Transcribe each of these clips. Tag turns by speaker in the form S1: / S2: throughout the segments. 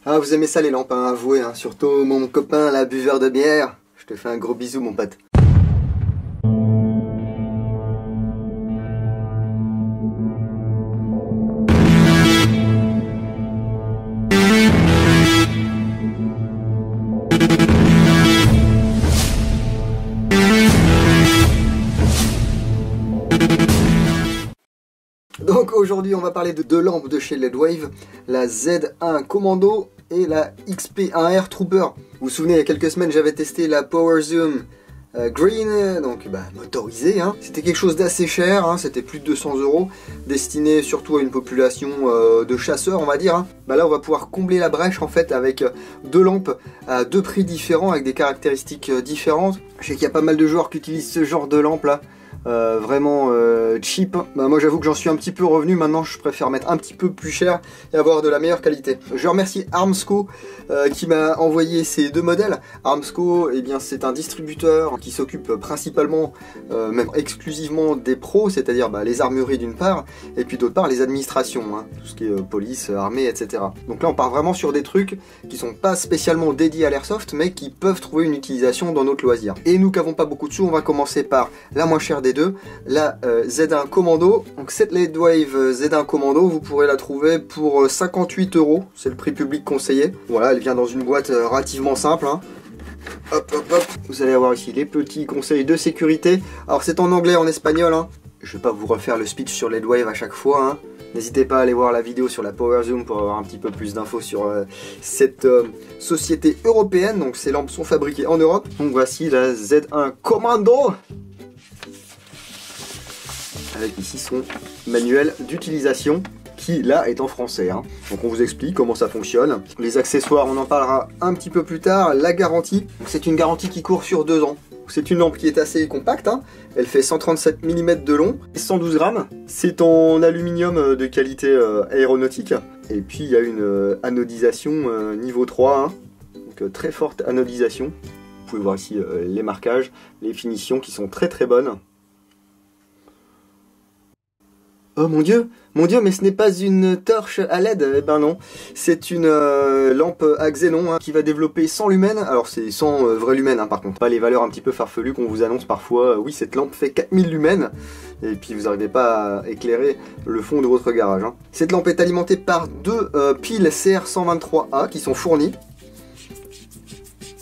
S1: Ah, vous aimez ça les lampes, hein, avouez, hein. Surtout mon copain, la buveur de bière. Je te fais un gros bisou, mon pote. Donc aujourd'hui on va parler de deux lampes de chez LED-Wave, la Z1 Commando et la XP1R Trooper. Vous vous souvenez, il y a quelques semaines j'avais testé la Power Zoom Green, donc motorisée, hein. C'était quelque chose d'assez cher, hein. C'était plus de 200 €, destiné surtout à une population de chasseurs on va dire, hein. Là on va pouvoir combler la brèche en fait avec deux lampes à deux prix différents, avec des caractéristiques différentes. Je sais qu'il y a pas mal de joueurs qui utilisent ce genre de lampe là. Vraiment cheap. Moi j'avoue que j'en suis un petit peu revenu, maintenant je préfère mettre un petit peu plus cher et avoir de la meilleure qualité. Je remercie Armsco qui m'a envoyé ces deux modèles. Armsco, eh bien c'est un distributeur qui s'occupe principalement, même exclusivement des pros, c'est-à-dire les armureries d'une part, et puis d'autre part les administrations, hein, tout ce qui est police, armée, etc. Donc là on part vraiment sur des trucs qui sont pas spécialement dédiés à l'airsoft, mais qui peuvent trouver une utilisation dans notre loisir. Et nous qui n'avons pas beaucoup de sous, on va commencer par la moins chère des deux, la Z1 Commando. Donc cette LED-Wave Z1 Commando, vous pourrez la trouver pour 58 €, c'est le prix public conseillé. Voilà, elle vient dans une boîte relativement simple, hein. Hop hop hop, vous allez avoir ici les petits conseils de sécurité. Alors c'est en anglais, en espagnol, hein. Je vais pas vous refaire le speech sur LED-Wave à chaque fois, hein. N'hésitez pas à aller voir la vidéo sur la Power Zoom pour avoir un petit peu plus d'infos sur cette société européenne. Donc ces lampes sont fabriquées en Europe. Donc voici la Z1 Commando, avec ici son manuel d'utilisation qui là est en français, hein. Donc on vous explique comment ça fonctionne. Les accessoires on en parlera un petit peu plus tard. La garantie, c'est une garantie qui court sur 2 ans. C'est une lampe qui est assez compacte, hein. Elle fait 137 mm de long et 112 grammes. C'est en aluminium de qualité aéronautique. Et puis il y a une anodisation niveau 3, hein. Donc très forte anodisation. Vous pouvez voir ici les marquages, les finitions qui sont très très bonnes. Oh mon dieu, mais ce n'est pas une torche à LED. Eh ben non, c'est une lampe à xénon, hein, qui va développer 100 lumens. Alors c'est 100 vrais lumens, hein, par contre, pas les valeurs un petit peu farfelues qu'on vous annonce parfois. Oui, cette lampe fait 4000 lumens, et puis vous n'arrivez pas à éclairer le fond de votre garage, hein. Cette lampe est alimentée par deux piles CR123A qui sont fournies.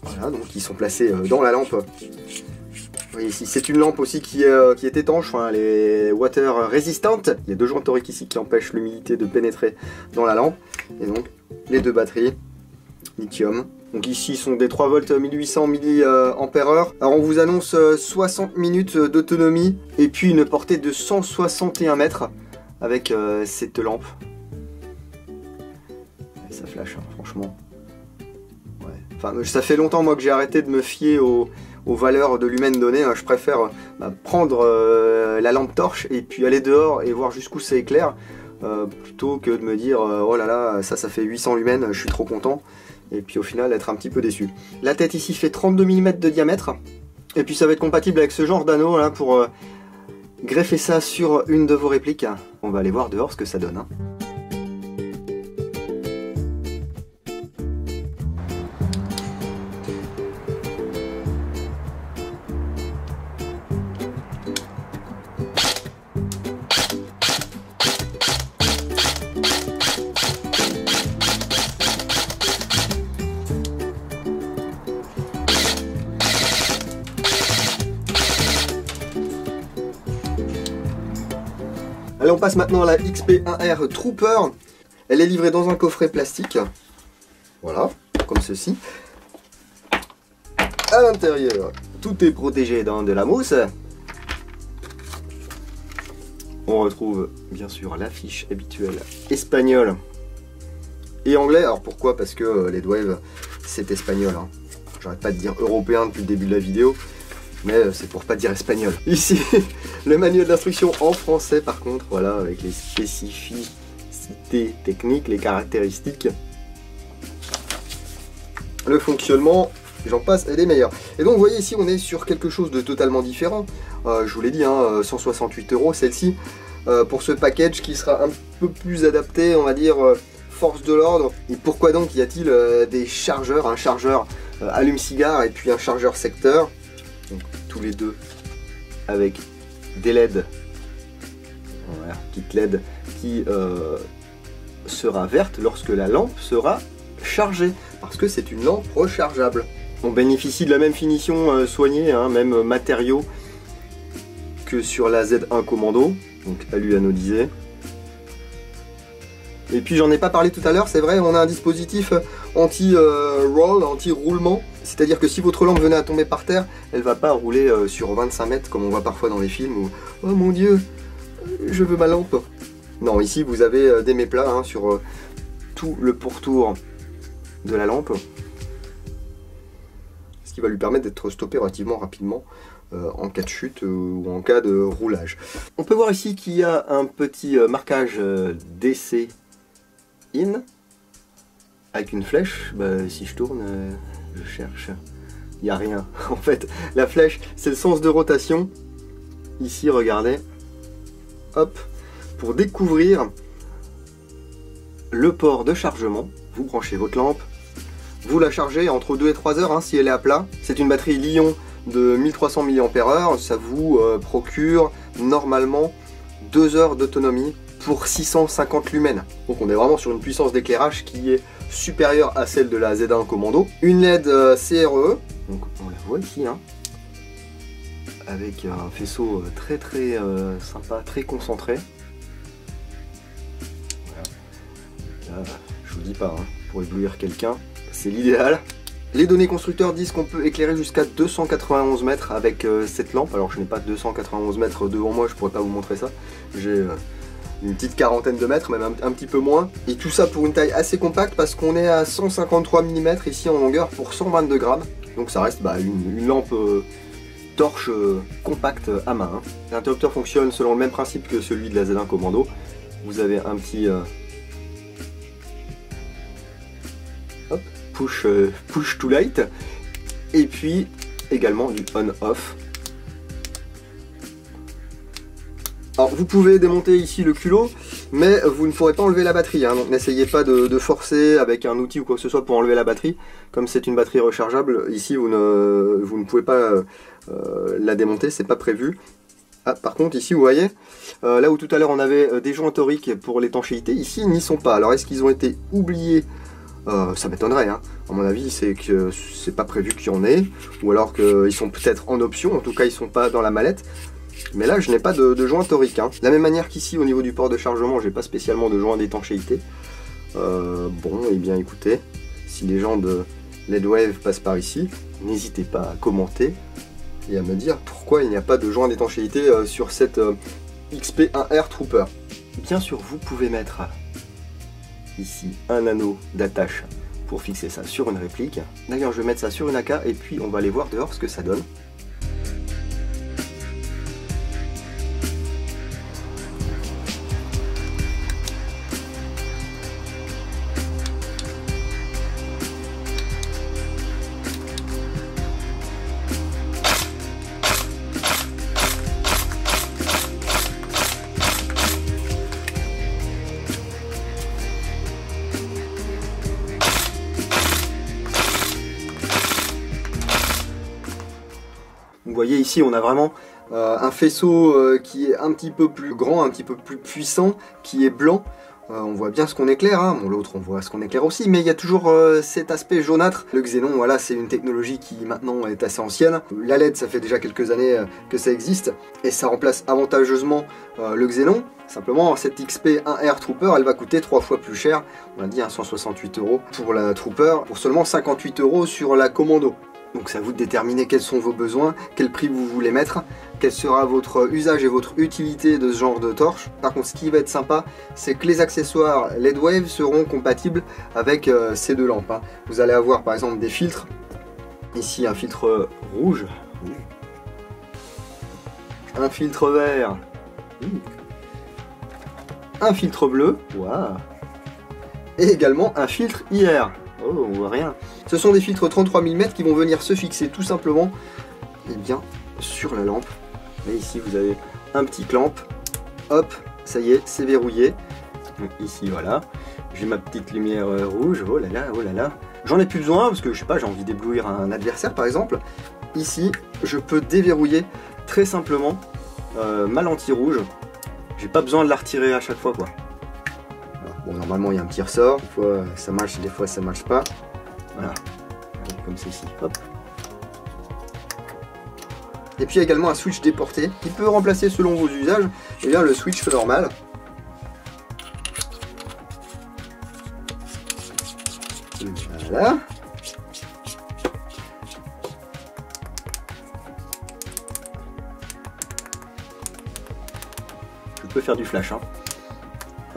S1: Voilà, donc ils sont placés dans la lampe. Ici, c'est une lampe aussi qui est étanche, hein, elle est water résistante. Il y a deux joints toriques ici qui empêchent l'humidité de pénétrer dans la lampe. Et donc, les deux batteries, lithium. Donc ici, sont des 3 volts 1800 mAh. Alors on vous annonce 60 minutes d'autonomie et puis une portée de 161 mètres avec cette lampe. Et ça flash, hein, franchement. Ouais. Enfin, ça fait longtemps moi que j'ai arrêté de me fier aux valeurs de lumens données, hein. Je préfère prendre la lampe torche et puis aller dehors et voir jusqu'où ça éclaire, plutôt que de me dire oh là là, ça fait 800 lumens, je suis trop content, et puis au final être un petit peu déçu. La tête ici fait 32 mm de diamètre, et puis ça va être compatible avec ce genre d'anneau là pour greffer ça sur une de vos répliques. On va aller voir dehors ce que ça donne, hein. Allez, on passe maintenant à la XP1R Trooper. Elle est livrée dans un coffret plastique. Voilà, comme ceci. À l'intérieur, tout est protégé dans de la mousse. On retrouve bien sûr l'affiche habituelle espagnole et anglais. Alors pourquoi? Parce que LED-Wave c'est espagnol, hein. J'arrête pas de dire européen depuis le début de la vidéo, mais c'est pour pas dire espagnol. Ici, le manuel d'instruction en français par contre, voilà, avec les spécificités techniques, les caractéristiques, le fonctionnement, j'en passe, et des meilleurs. Et donc vous voyez ici, on est sur quelque chose de totalement différent. Je vous l'ai dit, hein, 168 € celle-ci, pour ce package qui sera un peu plus adapté, on va dire, forces de l'ordre. Et pourquoi donc y a-t-il des chargeurs, un chargeur allume-cigare et puis un chargeur secteur, donc tous les deux avec des LED, voilà, petite LED qui sera verte lorsque la lampe sera chargée, parce que c'est une lampe rechargeable. On bénéficie de la même finition soignée, hein, même matériaux que sur la Z1 Commando, donc alu anodisé. Et puis j'en ai pas parlé tout à l'heure, c'est vrai, on a un dispositif anti-roll, anti-roulement, c'est-à-dire que si votre lampe venait à tomber par terre, elle va pas rouler sur 25 mètres comme on voit parfois dans les films où « Oh mon Dieu, je veux ma lampe !» Non, ici vous avez des méplats hein, sur tout le pourtour de la lampe, ce qui va lui permettre d'être stoppé relativement rapidement en cas de chute ou en cas de roulage. On peut voir ici qu'il y a un petit marquage DC in avec une flèche. Bah, si je tourne, je cherche, il n'y a rien. En fait, la flèche, c'est le sens de rotation. Ici, regardez, hop, pour découvrir le port de chargement, vous branchez votre lampe, vous la chargez entre 2 et 3 heures hein, si elle est à plat. C'est une batterie Li-ion de 1300 mAh, ça vous procure normalement 2 heures d'autonomie pour 650 lumens. Donc on est vraiment sur une puissance d'éclairage qui est supérieure à celle de la Z1 Commando. Une LED CRE, donc on la voit ici, hein, avec un faisceau très sympa, très concentré. Voilà. Là, je vous dis pas, hein, pour éblouir quelqu'un, c'est l'idéal. Les données constructeurs disent qu'on peut éclairer jusqu'à 291 mètres avec cette lampe. Alors je n'ai pas 291 mètres devant moi, je pourrais pas vous montrer ça. J'ai une petite quarantaine de mètres, même un petit peu moins. Et tout ça pour une taille assez compacte parce qu'on est à 153 mm ici en longueur pour 122 grammes. Donc ça reste une lampe torche compacte à main. Hein. L'interrupteur fonctionne selon le même principe que celui de la Z1 Commando. Vous avez un petit hop, push to light, et puis également du on-off. Alors vous pouvez démonter ici le culot, mais vous ne pourrez pas enlever la batterie, hein, donc n'essayez pas de forcer avec un outil ou quoi que ce soit pour enlever la batterie. Comme c'est une batterie rechargeable, ici vous ne pouvez pas la démonter, c'est pas prévu. Ah, par contre ici vous voyez, là où tout à l'heure on avait des joints toriques pour l'étanchéité, ici ils n'y sont pas. Alors est-ce qu'ils ont été oubliés? Ça m'étonnerait, hein. À mon avis c'est que c'est pas prévu qu'il y en ait, ou alors qu'ils sont peut-être en option, en tout cas ils sont pas dans la mallette. Mais là je n'ai pas de joint torique, hein. De la même manière qu'ici au niveau du port de chargement, j'ai pas spécialement de joint d'étanchéité. Bon, et bien écoutez, si les gens de LED-Wave passent par ici, n'hésitez pas à commenter et à me dire pourquoi il n'y a pas de joint d'étanchéité sur cette XP1R Trooper. Bien sûr, vous pouvez mettre ici un anneau d'attache pour fixer ça sur une réplique. D'ailleurs, je vais mettre ça sur une AK et puis on va aller voir dehors ce que ça donne. Vous voyez ici on a vraiment un faisceau qui est un petit peu plus grand, un petit peu plus puissant, qui est blanc. On voit bien ce qu'on éclaire, hein. Bon, l'autre on voit ce qu'on éclaire aussi, mais il y a toujours cet aspect jaunâtre. Le xénon, voilà, c'est une technologie qui maintenant est assez ancienne. La LED, ça fait déjà quelques années que ça existe, et ça remplace avantageusement le xénon. Simplement, cette XP1R Trooper, elle va coûter 3 fois plus cher. On a dit 168 € pour la Trooper, pour seulement 58 € sur la Commando. Donc c'est à vous de déterminer quels sont vos besoins, quel prix vous voulez mettre, quel sera votre usage et votre utilité de ce genre de torche. Par contre, ce qui va être sympa, c'est que les accessoires LED-Wave seront compatibles avec ces deux lampes, hein. Vous allez avoir par exemple des filtres. Ici un filtre rouge, un filtre vert, un filtre bleu, waouh, et également un filtre IR. Oh, on voit rien. Ce sont des filtres 33 mm qui vont venir se fixer tout simplement bien sur la lampe. Et ici vous avez un petit clamp. Hop, ça y est, c'est verrouillé. Donc ici voilà. j'ai ma petite lumière rouge, oh là là, oh là là. J'en ai plus besoin parce que je sais pas, j'ai envie d'éblouir un adversaire par exemple. Ici, je peux déverrouiller très simplement ma lentille rouge. J'ai pas besoin de la retirer à chaque fois quoi. Voilà. Bon, normalement il y a un petit ressort, des fois ça marche, des fois ça marche pas. Voilà, comme ceci, hop. Et puis il y a également un switch déporté qui peut remplacer selon vos usages et bien le switch normal. Voilà. Je peux faire du flash. Hein.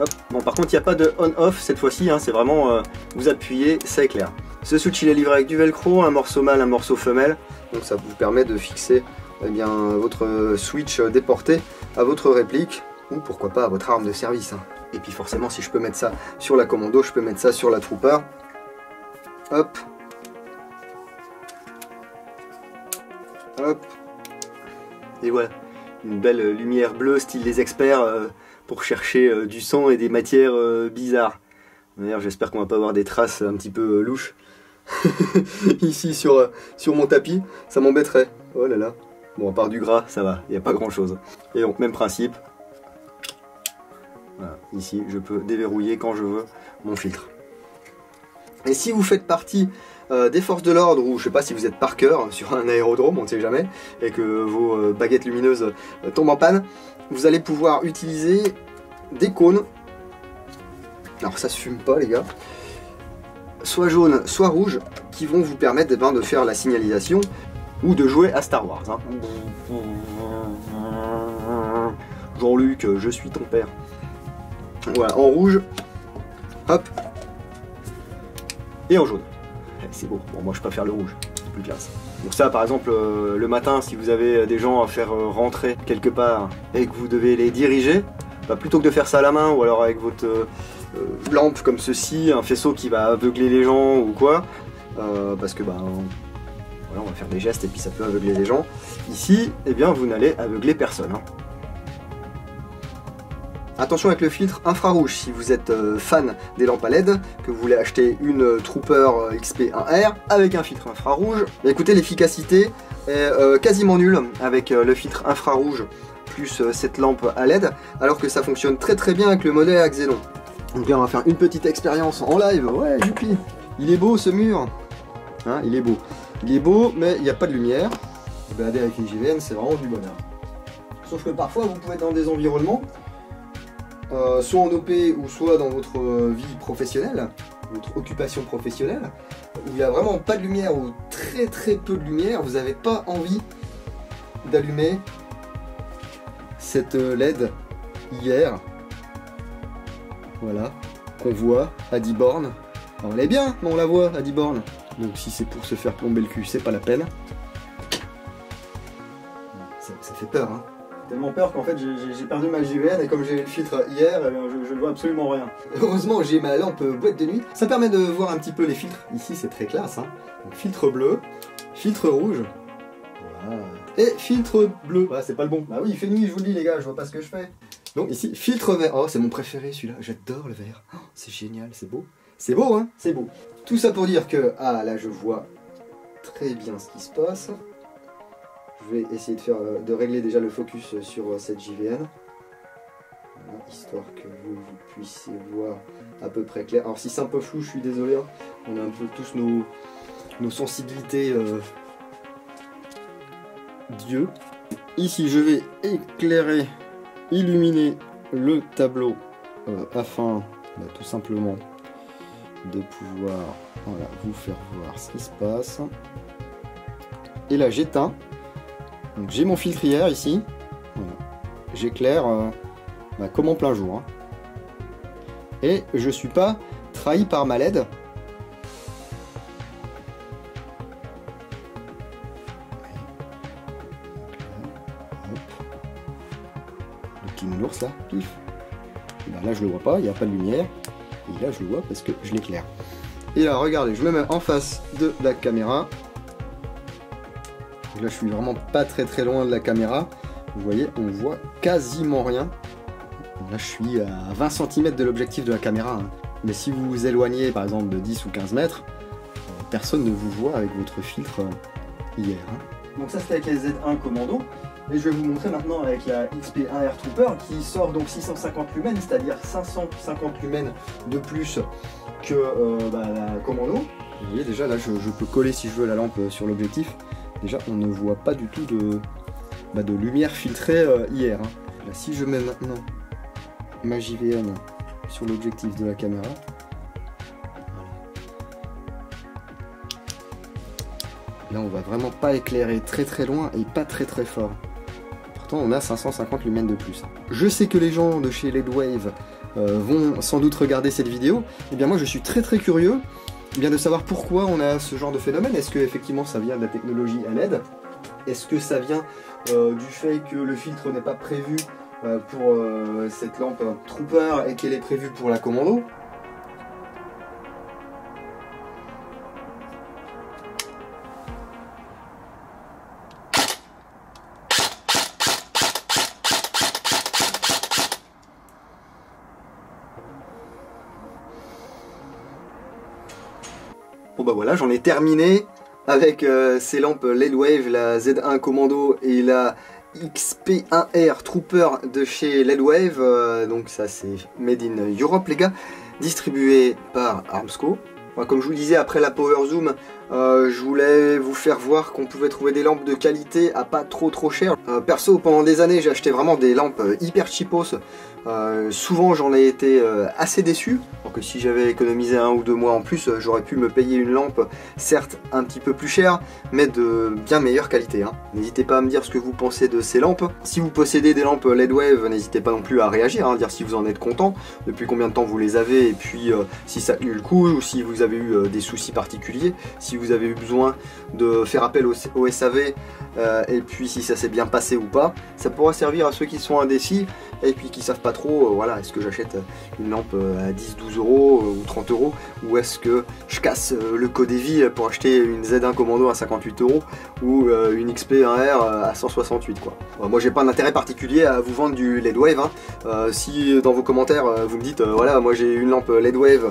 S1: Hop. Bon, par contre, il n'y a pas de on-off cette fois-ci. Hein, c'est vraiment vous appuyez, ça éclaire. Ce switch il est livré avec du velcro, un morceau mâle, un morceau femelle. Donc ça vous permet de fixer eh bien, votre switch déporté à votre réplique ou pourquoi pas à votre arme de service. Hein. Et puis forcément, si je peux mettre ça sur la commando, je peux mettre ça sur la trooper. Hop. Hop. Et voilà, une belle lumière bleue style les experts pour chercher du sang et des matières bizarres. D'ailleurs, j'espère qu'on va pas avoir des traces un petit peu louches ici sur mon tapis, ça m'embêterait. Oh là là. Bon, à part du gras, ça va, il n'y a pas grand chose. Et donc, même principe. Voilà, ici, je peux déverrouiller quand je veux mon filtre. Et si vous faites partie des forces de l'ordre, ou je sais pas si vous êtes parker sur un aérodrome, on ne sait jamais, et que vos baguettes lumineuses tombent en panne, vous allez pouvoir utiliser des cônes. Alors ça se fume pas les gars. Soit jaune, soit rouge, qui vont vous permettre de faire la signalisation ou de jouer à Star Wars. Hein. Jean-Luc, je suis ton père. Voilà, en rouge, hop, et en jaune. C'est beau. Bon, moi je préfère le rouge, c'est plus classe. Donc ça, par exemple, le matin, si vous avez des gens à faire rentrer quelque part et que vous devez les diriger, bah, plutôt que de faire ça à la main ou alors avec votre lampe comme ceci, un faisceau qui va aveugler les gens ou quoi, parce que bah, voilà, on va faire des gestes et puis ça peut aveugler les gens. Ici, eh bien, vous n'allez aveugler personne. Hein. Attention avec le filtre infrarouge, si vous êtes fan des lampes à LED, que vous voulez acheter une Trooper XP1R avec un filtre infrarouge, écoutez, l'efficacité est quasiment nulle avec le filtre infrarouge plus cette lampe à LED, alors que ça fonctionne très très bien avec le modèle à xénon. Donc là on va faire une petite expérience en live, ouais youpi. Il est beau ce mur, hein, il est beau. Il est beau mais il n'y a pas de lumière. Se balader avec une JVN c'est vraiment du bonheur. Sauf que parfois vous pouvez être dans des environnements, soit en OP ou soit dans votre vie professionnelle, votre occupation professionnelle, où il n'y a vraiment pas de lumière ou très très peu de lumière, vous n'avez pas envie d'allumer cette LED hier, voilà, qu'on voit à 10 bornes. Alors elle est bien, mais on la voit à 10 bornes. Donc si c'est pour se faire plomber le cul, c'est pas la peine. Ça fait peur, hein. Tellement peur qu'en fait j'ai perdu ma JVN et comme j'ai eu le filtre hier, je ne vois absolument rien. Heureusement j'ai ma lampe boîte de nuit, ça permet de voir un petit peu les filtres. Ici c'est très classe, hein. Donc, filtre bleu, filtre rouge, voilà. Et filtre bleu. Ah, c'est pas le bon. Bah oui, il fait nuit, je vous le dis les gars, je vois pas ce que je fais. Donc ici, filtre vert. Oh, c'est mon préféré celui-là, j'adore le vert. Oh, c'est génial, c'est beau. C'est beau, hein, c'est beau. Tout ça pour dire que, ah là je vois très bien ce qui se passe. Je vais essayer de régler déjà le focus sur cette JVN. Voilà, histoire que vous puissiez voir à peu près clair. Alors si c'est un peu flou, je suis désolé. Hein. On a un peu tous nos sensibilités Dieu. Ici, je vais éclairer, illuminer le tableau afin tout simplement de pouvoir voilà, vous faire voir ce qui se passe. Et là, j'éteins. Donc j'ai mon filtrière ici, voilà. J'éclaire comme en plein jour. Hein. Et je suis pas trahi par ma LED. Le petit nounours là, pif. Ben là je le vois pas, il n'y a pas de lumière. Et là je le vois parce que je l'éclaire. Et là regardez, je me mets en face de la caméra. Là je suis vraiment pas très loin de la caméra. Vous voyez, on voit quasiment rien. Là je suis à 20 cm de l'objectif de la caméra. Hein. Mais si vous vous éloignez par exemple de 10 ou 15 mètres, personne ne vous voit avec votre filtre IR. Donc ça c'était avec les Z1 Commando. Et je vais vous montrer maintenant avec la XP1R Trooper qui sort donc 650 lumens, c'est-à-dire 550 lumens de plus que la Commando. Vous voyez déjà là je peux coller si je veux la lampe sur l'objectif. Déjà on ne voit pas du tout de lumière filtrée IR. Là, si je mets maintenant ma JVN sur l'objectif de la caméra, là on va vraiment pas éclairer très très loin et pas très très fort. Pourtant on a 550 lumens de plus. Je sais que les gens de chez LEDwave vont sans doute regarder cette vidéo. Et bien moi je suis très très curieux de savoir pourquoi on a ce genre de phénomène. Est-ce que effectivement ça vient de la technologie LED? Est-ce que ça vient du fait que le filtre n'est pas prévu pour cette lampe Trooper et qu'elle est prévue pour la Commando? Bon bah voilà, j'en ai terminé avec ces lampes LEDwave, la Z1 Commando et la XP1R Trooper de chez LEDwave. Donc ça c'est Made in Europe les gars, distribué par Armsco. Comme je vous le disais, après la Power Zoom, je voulais vous faire voir qu'on pouvait trouver des lampes de qualité à pas trop cher. Perso, pendant des années, j'ai acheté vraiment des lampes hyper cheapos. Souvent, j'en ai été assez déçu. Alors que si j'avais économisé 1 ou 2 mois en plus, j'aurais pu me payer une lampe, certes un petit peu plus chère, mais de bien meilleure qualité. N'hésitez pas à me dire ce que vous pensez de ces lampes. Si vous possédez des lampes LEDwave, n'hésitez pas non plus à réagir, dire si vous en êtes content, depuis combien de temps vous les avez, et puis si ça a tenu le coup, ou si vous avez eu des soucis particuliers, si vous avez eu besoin de faire appel au SAV, et puis si ça s'est bien passé ou pas. Ça pourra servir à ceux qui sont indécis, et puis qui savent pas trop, voilà, est-ce que j'achète une lampe à 10, 12 euros ou 30 euros, ou est-ce que je casse le code EVI pour acheter une Z1 Commando à 58 euros ou une XP1R à 168 quoi. Moi j'ai pas d'intérêt particulier à vous vendre du LEDwave. Si dans vos commentaires vous me dites voilà, moi j'ai une lampe LEDwave,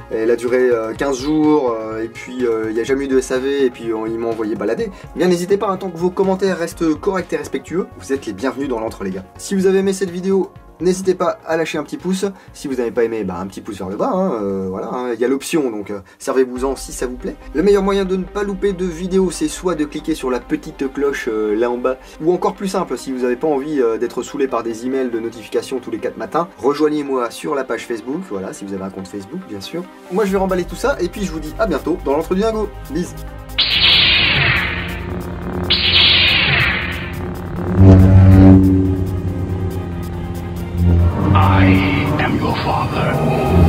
S1: elle a duré 15 jours, et puis il n'y a jamais eu de SAV, et puis ils m'ont envoyé balader. Bien n'hésitez pas, tant que vos commentaires restent corrects et respectueux, vous êtes les bienvenus dans l'antre les gars. Si vous avez aimé cette vidéo, n'hésitez pas à lâcher un petit pouce. Si vous n'avez pas aimé, un petit pouce vers le bas, voilà, il y a l'option, donc servez-vous-en si ça vous plaît. Le meilleur moyen de ne pas louper de vidéos, c'est soit de cliquer sur la petite cloche là en bas, ou encore plus simple, si vous n'avez pas envie d'être saoulé par des emails de notification tous les 4 matins, rejoignez-moi sur la page Facebook, voilà, si vous avez un compte Facebook, bien sûr. Moi je vais remballer tout ça, et puis je vous dis à bientôt dans l'entre du dingo. Bisous.
S2: I am your father.